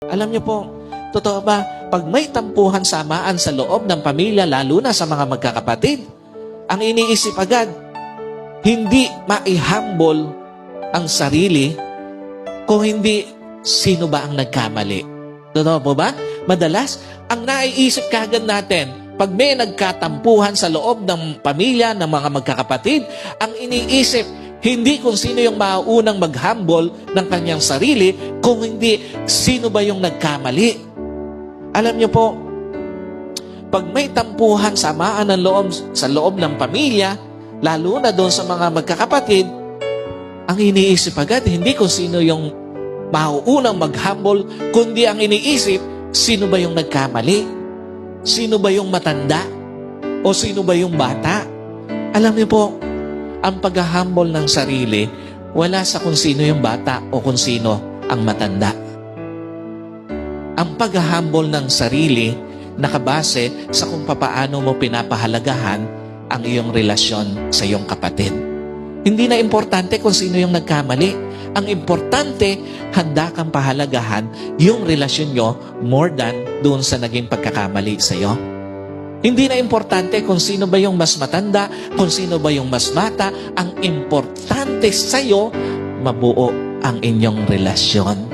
Alam niyo po, totoo ba, pag may tampuhan samaan sa loob ng pamilya, lalo na sa mga magkakapatid, ang iniisip agad, hindi maihambol ang sarili kung hindi sino ba ang nagkamali. Totoo po ba? Madalas, ang naiisip kagad natin, pag may nagkatampuhan sa loob ng pamilya, ng mga magkakapatid, ang iniisip, hindi kung sino yung maunang maghambol ng kanyang sarili, kung hindi sino ba yung nagkamali. Alam niyo po, pag may tampuhan, samaan ng loob sa loob ng pamilya, lalo na doon sa mga magkakapatid, ang iniisip agad, hindi kung sino yung mauunang maghambol, kundi ang iniisip, sino ba yung nagkamali? Sino ba yung matanda? O sino ba yung bata? Alam niyo po, ang paghahambol ng sarili, wala sa kung sino yung bata o kung sino ang matanda. Ang paghahambol ng sarili, nakabase sa kung papaano mo pinapahalagahan ang iyong relasyon sa iyong kapatid. Hindi na importante kung sino yung nagkamali. Ang importante, handa kang pahalagahan yung relasyon nyo more than doon sa naging pagkakamali sa iyo. Hindi na importante kung sino ba yung mas matanda, kung sino ba yung mas bata. Ang importante sa iyo, mabuo ang inyong relasyon.